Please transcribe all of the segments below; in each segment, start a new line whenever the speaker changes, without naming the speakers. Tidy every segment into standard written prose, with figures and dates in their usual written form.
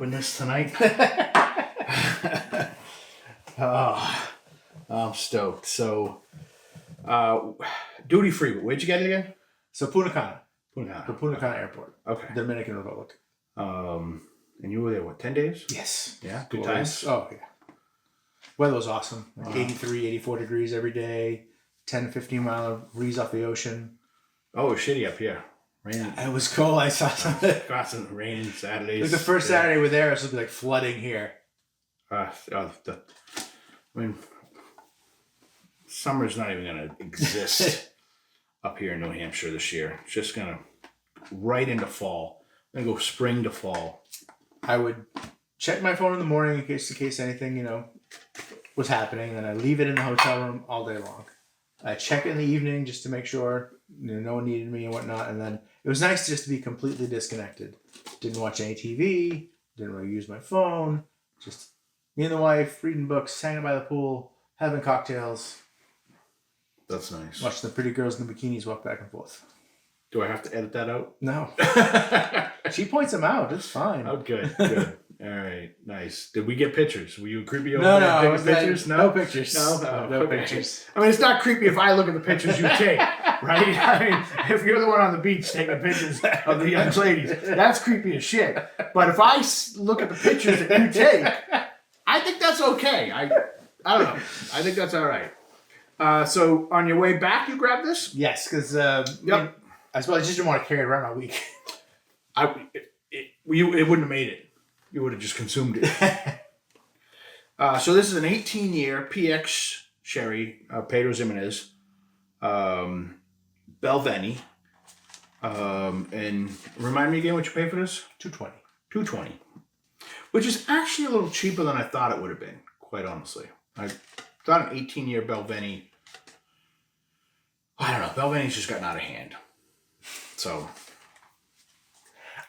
open this tonight. Oh, I'm stoked. So, duty free. Where'd you get it again?
So Punta Cana.
The
Punta Cana Airport.
Okay.
Dominican Republic.
And you were there, what, 10 days?
Yes.
Yeah, good times?
Oh, yeah. Weather was awesome. Like 83, 84 degrees every day. 10 to 15 mile breeze off the ocean.
Oh, it was shitty up here. Raining.
It was cold. I saw some.
Got some raining Saturdays.
Like the first Saturday we're there, it's supposed to be like flooding here.
I mean, summer's not even going to exist up here in New Hampshire this year. It's just going to right into fall. I'm going to go spring to fall.
I would check my phone in the morning in case anything, was happening. And I leave it in the hotel room all day long. I check it in the evening just to make sure no one needed me and whatnot. And then it was nice just to be completely disconnected. Didn't watch any TV. Didn't really use my phone. Just me and the wife reading books, hanging by the pool, having cocktails.
That's nice.
Watching the pretty girls in the bikinis walk back and forth.
Do I have to edit that out?
No. She points them out. It's fine.
Oh, good. Good. All right. Nice. Did we get pictures? Were you creepy over
No,
there taking pictures?
No pictures.
No
Okay.
pictures. I mean, it's not creepy if I look at the pictures you take, right? I mean, if you're the one on the beach taking pictures of the young ladies, that's creepy as shit. But if I look at the pictures that you take, I think that's okay. I don't know. I think that's all right. So on your way back, you grabbed this?
Yes, because
Yep.
I suppose I just didn't want to carry it around all week.
It wouldn't have made it. You would have just consumed it. So this is an 18-year PX sherry, Pedro Ximénez, Balvenie. And remind me again what you paid for this?
$220.
$220. Which is actually a little cheaper than I thought it would have been, quite honestly. I thought an 18-year Balvenie, I don't know, Balvenie's just gotten out of hand. So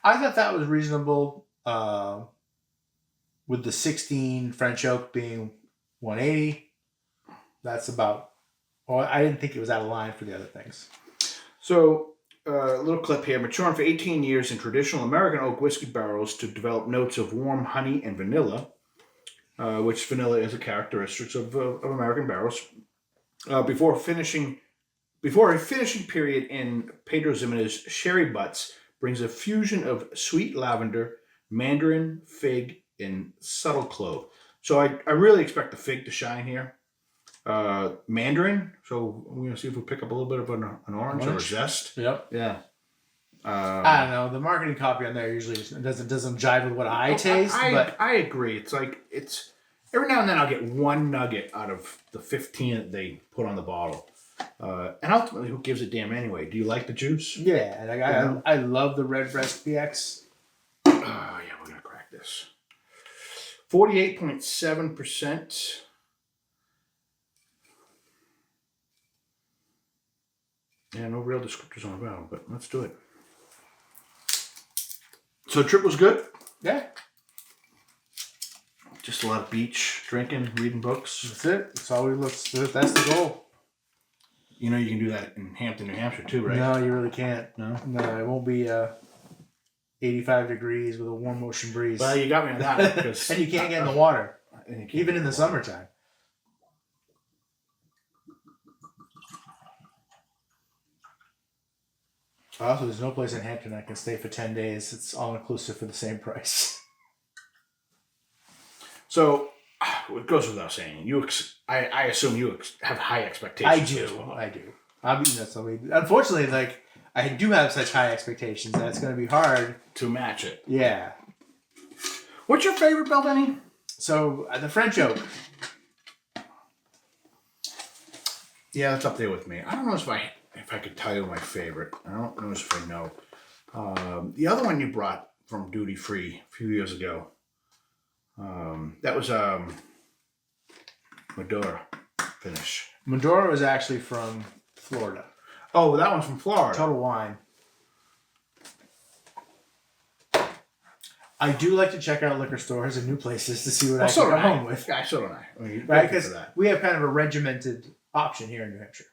I thought that was reasonable. With the 16 French oak being 180, that's about. Well, I didn't think it was out of line for the other things.
So a little clip here. Maturing for 18 years in traditional American oak whiskey barrels to develop notes of warm honey and vanilla, which vanilla is a characteristic of American barrels. Before a finishing period in Pedro Ximénez sherry butts brings a fusion of sweet lavender, mandarin, fig, and subtle clove. So I really expect the fig to shine here. Mandarin. So we're gonna see if we pick up a little bit of an orange or a zest.
Yep.
Yeah.
I don't know. The marketing copy on there usually doesn't jive with what I taste. But
I agree. It's every now and then I'll get one nugget out of the 15 that they put on the bottle. And ultimately, who gives a damn anyway? Do you like the juice?
Yeah, like I love the Redbreast PX.
Yeah, we're gonna crack this. 48.7%. Yeah, no real descriptors on the bottle, but let's do it. So trip was good?
Yeah.
Just a lot of beach, drinking, reading books.
That's it. That's all we look. That's the goal.
You know you can do that in Hampton, New Hampshire too, right?
No, you really can't.
No?
No, it won't be 85 degrees with a warm ocean breeze.
Well, you got me on that one. Because
and you can't get in the water, even in the summertime. Also, there's no place in Hampton I can stay for 10 days. It's all inclusive for the same price.
So, it goes without saying. I assume you have high expectations.
I do. Unfortunately, I do have such high expectations that it's going to be hard
to match it.
Yeah.
What's your favorite Balvenie?
So, the French oak.
Yeah, that's up there with me. I don't know if I could tell you my favorite. I don't know if I know. The other one you brought from Duty Free a few years ago. That was Maduro finish.
Maduro is actually from Florida.
Oh, that one's from Florida.
Total Wine. I do like to check out liquor stores and new places to see what I can come home with.
Yeah, so don't I.
Right, because we have kind of a regimented option here in New Hampshire.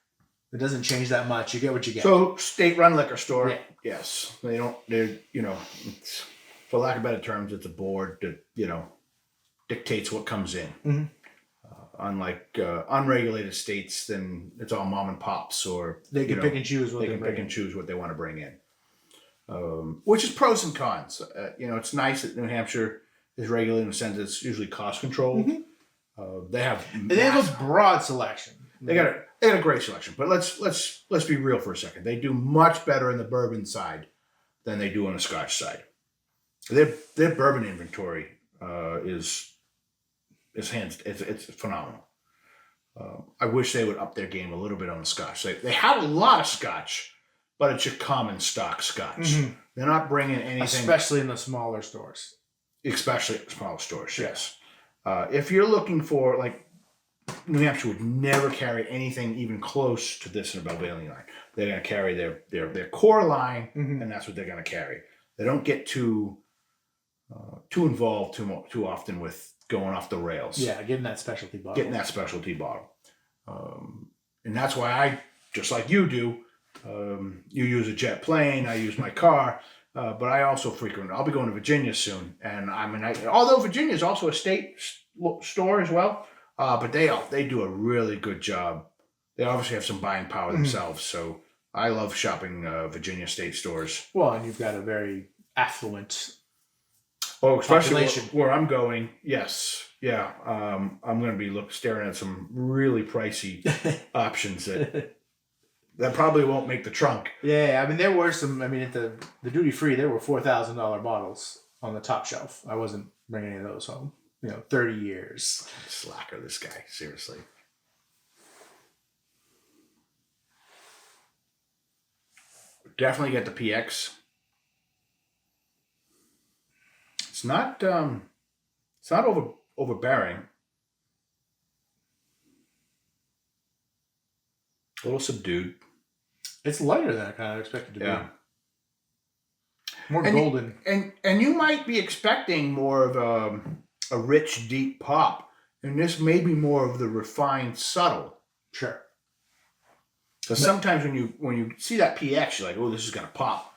It doesn't change that much. You get what you get.
So, state-run liquor store.
Yeah.
Yes. They don't, they're, for lack of better terms, it's a board that, dictates what comes in.
Mm-hmm.
Unlike unregulated states, then it's all mom and pops, or
they can pick and choose what
they can pick and choose what they want to bring in. Which is pros and cons. It's nice that New Hampshire is regulated in the sense it's usually cost controlled.
Mm-hmm.
They have
a broad selection.
They got a great selection, but let's be real for a second. They do much better in the bourbon side than they do on the Scotch side. Their bourbon inventory is it's phenomenal. I wish they would up their game a little bit on the Scotch. They have a lot of Scotch, but it's your common stock Scotch.
Mm-hmm.
They're not bringing anything,
especially in the smaller stores.
Especially at smaller stores. Yes. If you're looking for, like, New Hampshire would never carry anything even close to this in a Balvenie line. They're going to carry their core line,
mm-hmm.
and that's what they're going to carry. They don't get too involved too often with going off the rails.
Yeah, getting that specialty bottle.
And that's why I, just like you do, you use a jet plane, I use my car, but I also frequent. I'll be going to Virginia soon, and although Virginia is also a state store as well. But they do a really good job. They obviously have some buying power themselves, so I love shopping Virginia state stores.
Well, and you've got a very affluent
especially
population.
where I'm going. Yes, yeah. I'm going to be staring at some really pricey options that probably won't make the trunk.
Yeah, I mean there were some. I mean at the duty free, there were $4,000 bottles on the top shelf. I wasn't bringing any of those home. 30 years.
Slacker, this guy. Seriously. Definitely get the PX. It's not overbearing. A little subdued.
It's lighter than I kind of expected to
be.
More golden.
And you might be expecting more of a rich, deep pop, and this may be more of the refined, subtle.
Sure.
Because sometimes when you see that PX, you're like, oh, this is gonna pop,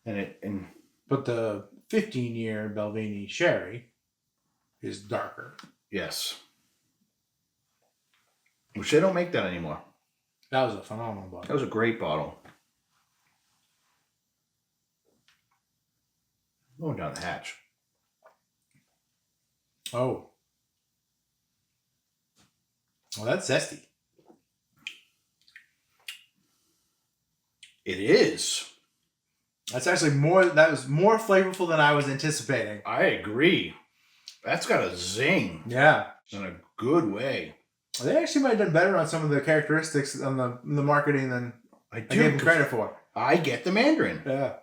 but the 15-year Balvenie Sherry is darker.
Yes. Which they don't make that anymore.
That was a phenomenal bottle.
That was a great bottle. Going down the hatch.
Oh. Well, that's zesty.
It is.
That was more flavorful than I was anticipating.
I agree. That's got a zing.
Yeah.
In a good way.
They actually might have done better on some of the characteristics on the marketing than I gave them credit for.
I get the Mandarin.
Yeah.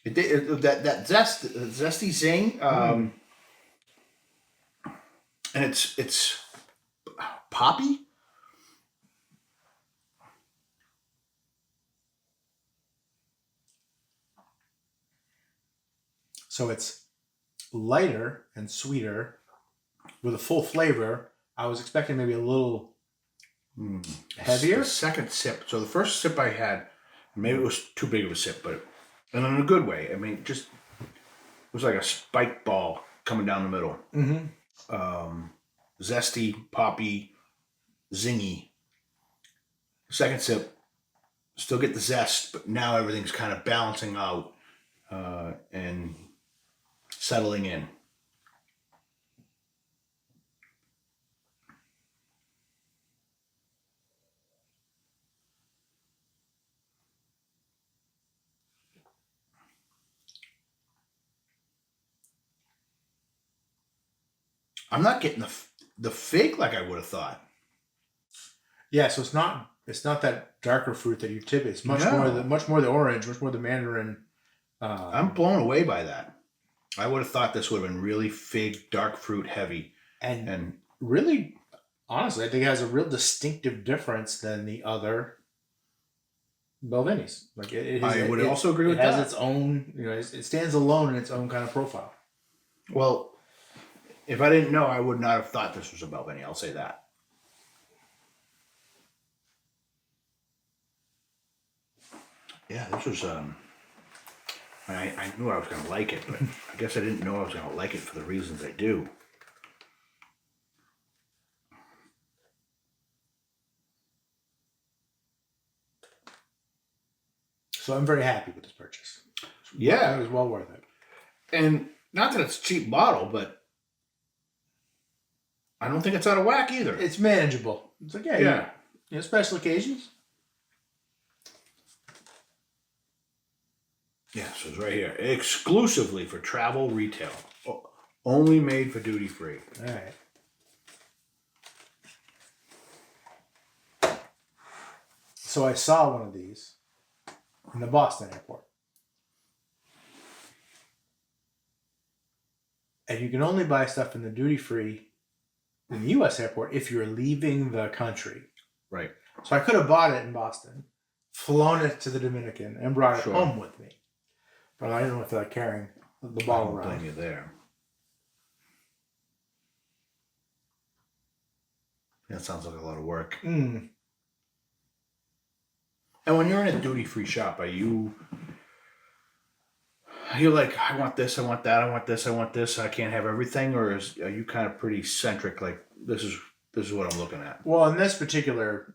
That zesty zing. And it's poppy.
So it's lighter and sweeter with a full flavor. I was expecting maybe a little heavier.
The second sip. So the first sip I had, maybe it was too big of a sip, but and in a good way. I mean, it was like a spike ball coming down the middle.
Mm-hmm.
Zesty, poppy, zingy. Second sip, still get the zest, but now everything's kind of balancing out and settling in. I'm not getting the fig like I would have thought.
Yeah, so it's not that darker fruit that you tip. It's much more the orange, much more the mandarin.
I'm blown away by that. I would have thought this would have been really fig, dark fruit heavy, and
really, honestly, I think it has a real distinctive difference than the other Balvenies. Like
I would also agree with that.
It has its own, it stands alone in its own kind of profile.
Well, if I didn't know, I would not have thought this was a Balvenie. I'll say that. Yeah, this was. I knew I was going to like it, but I guess I didn't know I was going to like it for the reasons I do.
So I'm very happy with this purchase.
Yeah.
It was well worth it.
And not that it's a cheap bottle, but I don't think it's out of whack either.
It's manageable. It's like, special occasions.
Yeah, so it's right here. Exclusively for travel retail. Only made for duty free.
All right. So I saw one of these in the Boston airport. And you can only buy stuff in the duty free in the U.S. airport if you're leaving the country.
Right.
So I could have bought it in Boston, flown it to the Dominican, and brought it home with me. But I didn't feel like carrying the bottle around.
I don't blame you there. That sounds like a lot of work.
Mm.
And when you're in a duty-free shop, are you like, I want this, I want that, I want this, I want this, I can't have everything? Or are you kind of pretty centric, like, this is what I'm looking at?
Well, in this particular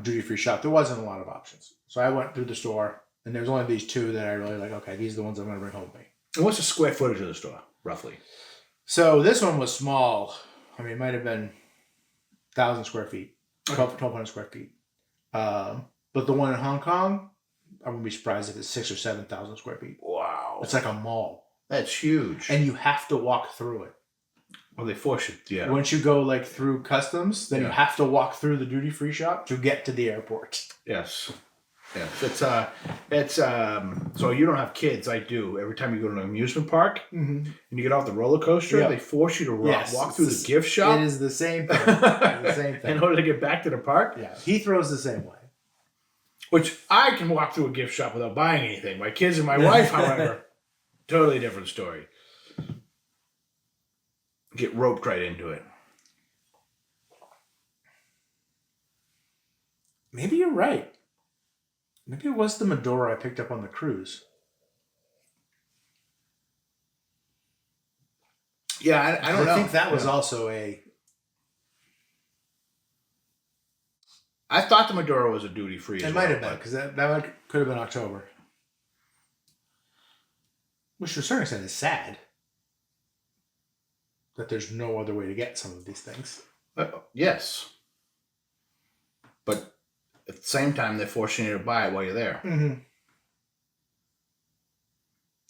duty-free shop, there wasn't a lot of options. So I went through the store, and there's only these two that I really like. Okay, these are the ones I'm going to bring home with me. And
what's the square footage of the store, roughly?
So this one was small. I mean, it might have been 1,000 square feet, 1,200 square feet. But the one in Hong Kong, I wouldn't be surprised if it's 6,000 or 7,000 square feet.
Wow.
It's like a mall.
That's huge.
And you have to walk through it.
Well, they force you, yeah.
Once you go like through customs, then you have to walk through the duty-free shop to get to the airport.
Yes. Yes. It's so you don't have kids, I do. Every time you go to an amusement park and you get off the roller coaster, they force you to walk through the gift shop.
It is the same thing. It's the same thing.
In order to get back to the park?
Yeah. Heathrow's the same way.
Which I can walk through a gift shop without buying anything. My kids and my wife, however, totally different story. Get roped right into it.
Maybe you're right. Maybe it was the Medora I picked up on the cruise.
Yeah, I don't know.
I think that was also a...
I thought the Medora was a duty-free as well.
It might have been, because that could have been October. Which to a certain extent is sad. That there's no other way to get some of these things.
Yes. But at the same time, they're forcing you to buy it while you're there.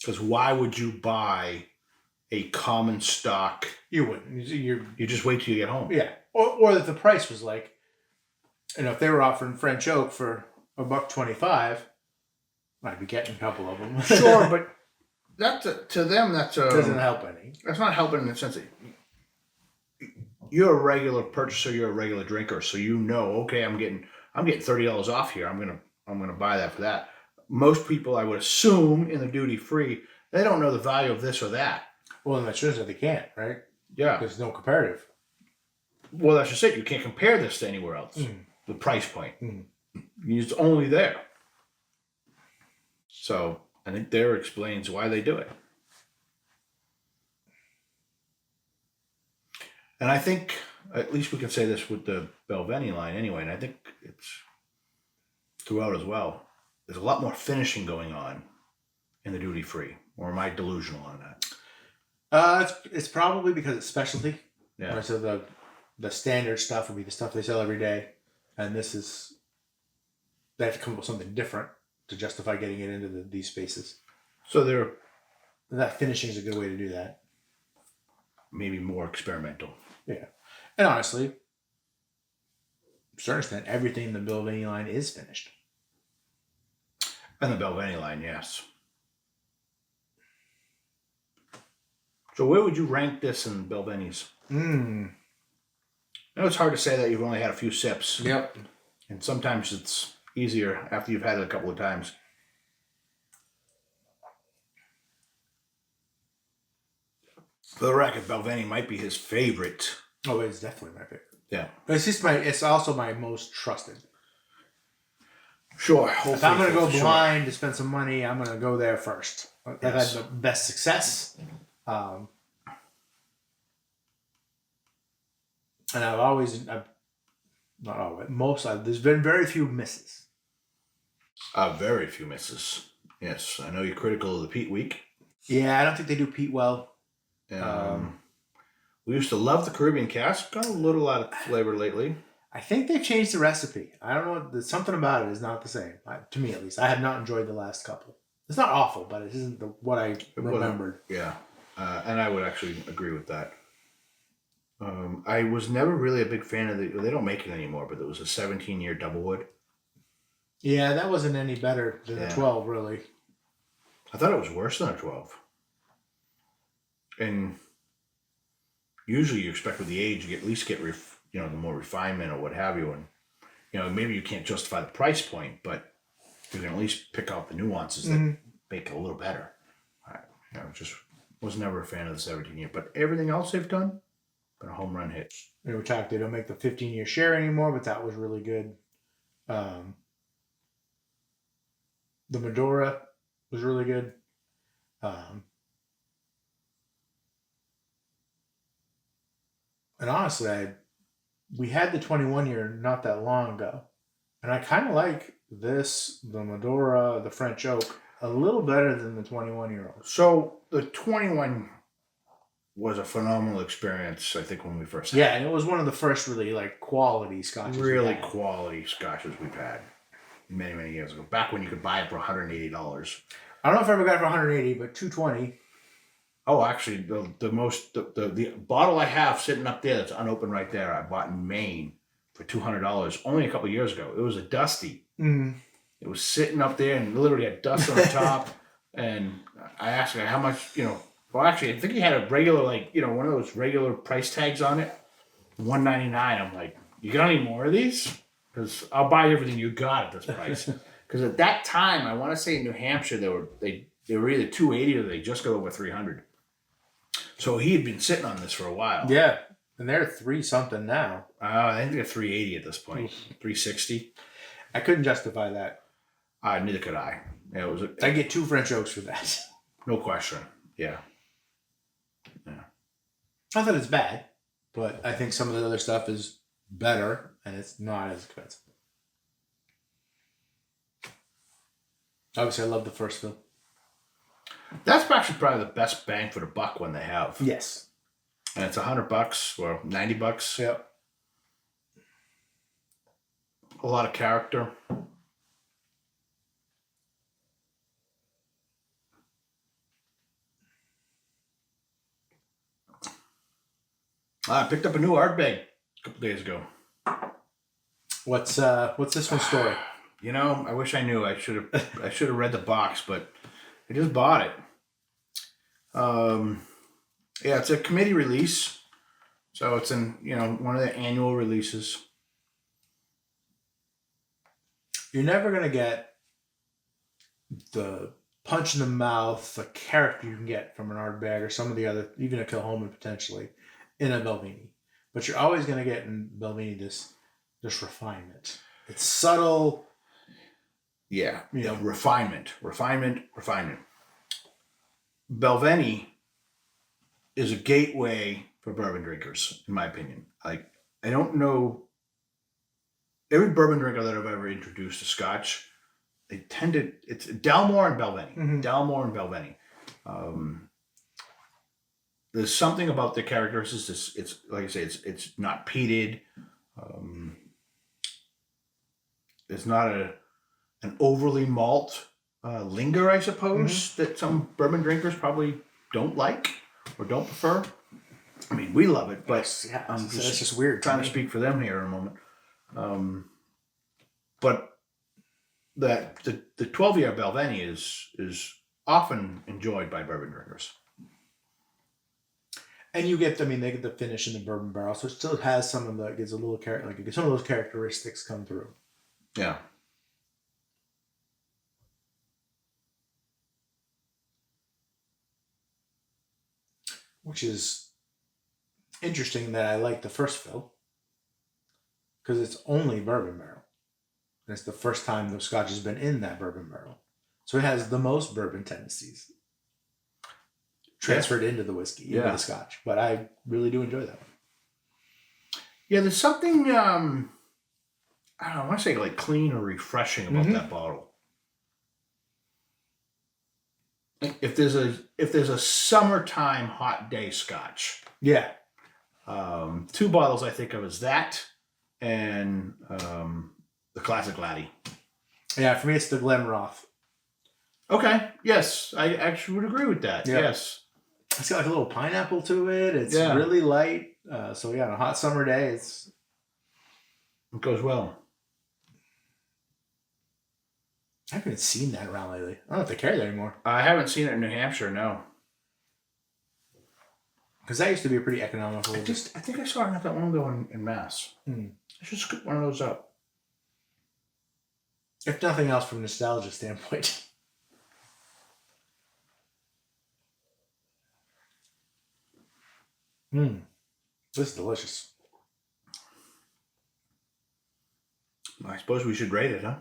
Because why would you buy a common stock?
You wouldn't.
You just wait till you get home.
Yeah. Or that the price was like, if they were offering French oak for $1.25, I'd be getting a couple of them.
Sure, but to them,
doesn't help any.
That's not helping in the sense that you're a regular purchaser, you're a regular drinker, so you know, okay, I'm getting $30 off here. I'm gonna buy that for that. Most people, I would assume, in the duty free, they don't know the value of this or that.
Well, and that shows that they can't, right?
Yeah,
there's no comparative.
Well, that's just it. You can't compare this to anywhere else. The price point. It's only there. So I think there explains why they do it. And I think, at least we can say this with the Balvenie line anyway, and I think it's throughout as well. There's a lot more finishing going on in the duty free. Or am I delusional on that?
It's probably because it's specialty.
Yeah.
Right, so the standard stuff would be the stuff they sell every day, and they have to come up with something different to justify getting it into these spaces. So that finishing is a good way to do that.
Maybe more experimental.
Yeah. And honestly, to a certain extent, everything in the Balvenie line is finished.
And the Balvenie line, yes. So where would you rank this in Balvenies? I know it's hard to say that you've only had a few sips.
Yep.
And sometimes it's easier after you've had it a couple of times. For the record, Balvenie might be his favorite.
Oh, it's definitely my favorite.
Yeah.
But it's also my most trusted.
Sure.
If I'm going to go
Sure.
blind to spend some money, I'm going to go there first. I've had
Yes.
the best success. And I've not always, there's been very few misses.
Very few misses. Yes, I know you're critical of the peat week.
Yeah, I don't think they do peat well.
We used to love the Caribbean cask. Got a little out of flavor lately.
I think they've changed the recipe. I don't know. There's something about it is not the same. To me, at least. I have not enjoyed the last couple. It's not awful, but it isn't what I remembered.
Yeah. And I would actually agree with that. I was never really a big fan of they don't make it anymore, but it was a 17-year double wood.
Yeah, that wasn't any better than a 12, really.
I thought it was worse than a 12. And usually you expect with the age, you at least get the more refinement or what have you. And, maybe you can't justify the price point, but you can at least pick out the nuances that make it a little better. Just was never a fan of the 17-year. But everything else they've done, been a home run hit.
We talked, they don't make the 15-year share anymore, but that was really good. The Medora was really good. And honestly, we had the 21-year not that long ago. And I kind of like this, the Medora, the French Oak, a little better than the 21-year-old.
So the 21 was a phenomenal experience, I think, when we first had
it. Yeah, and it was one of the first really quality scotches.
Really quality scotches we've had many, many years ago. Back when you could buy it for $180.
I don't know if I ever got it for $180, but $220.
Oh, actually, the bottle I have sitting up there that's unopened right there, I bought in Maine for $200 only a couple of years ago. It was a Dusty.
Mm-hmm.
It was sitting up there and literally had dust on the top. And I asked her how much, well, actually, I think he had a regular, one of those regular price tags on it, $199. I'm like, you got any more of these? Because I'll buy everything you got at this price. Because at that time, I want to say in New Hampshire, they were either $280 or they just got over $300. So he had been sitting on this for a while.
Yeah, and they're $3 something now.
I think they're $380 at this point. $360.
I couldn't justify that.
Neither could I. Yeah,
I get 2 French Oaks for that.
No question. Yeah.
Not that it's bad, but I think some of the other stuff is better, and it's not as expensive. Obviously, I love the first fill.
That's actually probably the best bang for the buck one they have.
Yes.
And it's $100 or $90.
Yep.
A lot of character. I picked up a new art bag a couple days ago.
What's this one's story?
I wish I knew. I should have read the box, but I just bought it. It's a committee release, so it's in one of the annual releases.
You're never gonna get the punch in the mouth, the character you can get from an art bag or some of the other, even a Kilhoman potentially, in a Balvenie. But you're always gonna get in Balvenie this refinement. It's subtle.
Yeah, refinement. Balvenie is a gateway for bourbon drinkers, in my opinion. I don't know every bourbon drinker that I've ever introduced to Scotch. It's Dalmore and Balvenie.
Mm-hmm.
Dalmore and Balvenie. There's something about the characteristics. It's like I say, it's not peated. It's not an overly malt linger, I suppose, that some bourbon drinkers probably don't like or don't prefer. I mean, we love it, but
it's
just
just weird.
trying to speak for them here in a moment. But that the 12-year Balvenie is often enjoyed by bourbon drinkers.
And you get, they get the finish in the bourbon barrel, so it still has some of the, gets a little some of those characteristics come through.
Yeah.
Which is interesting that I like the first fill because it's only bourbon barrel. And it's the first time the Scotch has been in that bourbon barrel. So it has the most bourbon tendencies transferred into the whiskey, into the Scotch. But I really do enjoy that one.
Yeah, there's something, I don't know, I want to say like clean or refreshing about that bottle. If there's a summertime hot day Scotch.
Yeah.
2 bottles I think of as that and the classic Laddie.
Yeah, for me it's the Glenroth.
Okay. Yes, I actually would agree with that.
Yeah.
Yes.
It's got like a little pineapple to it. It's really light. So yeah, on a hot summer day, it
goes well.
I haven't even seen that around lately. I don't know if they carry that anymore.
I haven't seen it in New Hampshire, no.
Because that used to be a pretty economical.
I think I saw it not that long ago in Mass. I should scoop one of those up.
If nothing else, from a nostalgia standpoint. This is delicious.
I suppose we should rate it, huh?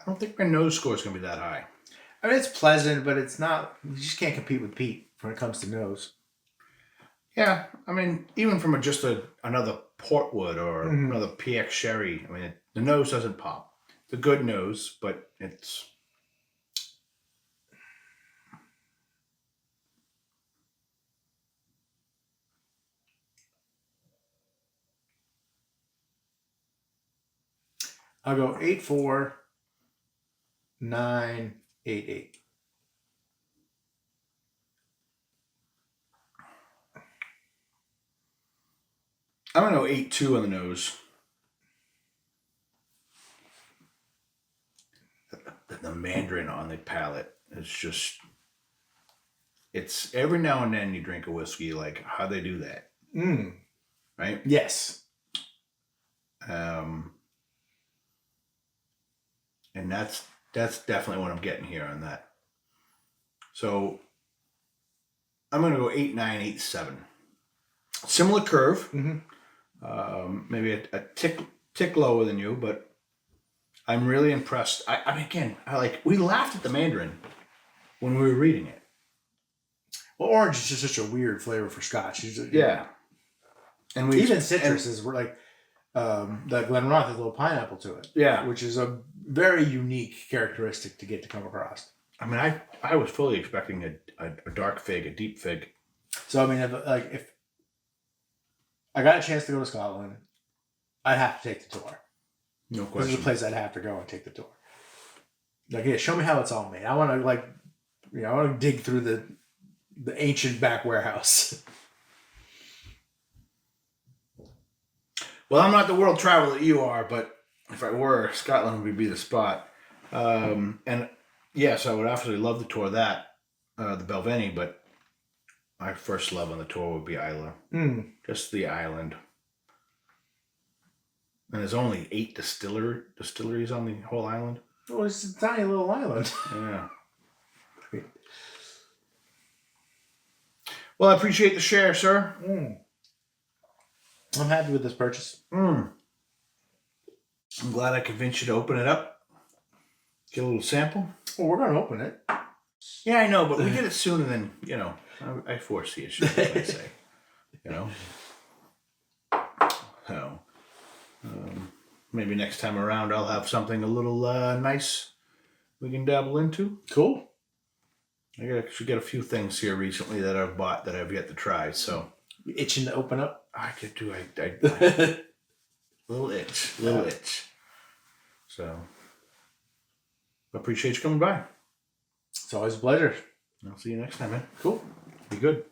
I don't think my nose score is going to be that high.
I mean, it's pleasant, but it's not. You just can't compete with Pete when it comes to nose.
Yeah, I mean, even from another Portwood or another PX Sherry, I mean, the nose doesn't pop. It's a good nose, but it's...
I'll go 8.4, 9, 8.8.
I'm going to go 8.2 on the nose. The Mandarin on the palate is just... It's every now and then you drink a whiskey, like how they do that. Right?
Yes.
And that's definitely what I'm getting here on that. So I'm going to go 8.9, 8.7. Similar curve. Maybe a tick lower than you, but I'm really impressed. I mean, again, we laughed at the Mandarin when we were reading it.
Well, orange is just such a weird flavor for Scotch.
Yeah. And
even citruses were like, the Glenroth has a little pineapple to it.
Yeah.
Which is a very unique characteristic to get to come across.
I mean, I was fully expecting a dark fig, a deep fig.
So, I mean, if I got a chance to go to Scotland, I'd have to take the tour.
No question.
This is a place I'd have to go and take the tour. Like, yeah, show me how it's all made. I want to, I want to dig through the ancient back warehouse.
Well, I'm not the world traveler that you are, but if I were, Scotland would be the spot. And yes, I would absolutely love the tour of that, the Balvenie, but my first love on the tour would be Islay. Just the island. And there's only 8 distilleries on the whole island.
Well, it's a tiny little island.
Yeah. Well, I appreciate the share, sir.
I'm happy with this purchase.
I'm glad I convinced you to open it up. Get a little sample.
Well, we're going to open it.
Yeah, I know, but we did it sooner than, I force the issue, as I say. So, maybe next time around I'll have something a little nice we can dabble into.
Cool.
I actually got a few things here recently that I've bought that I've yet to try, so.
You itching to open up?
I could do little itch. So, appreciate you coming by.
It's always a pleasure.
I'll see you next time, man.
Cool.
Be good.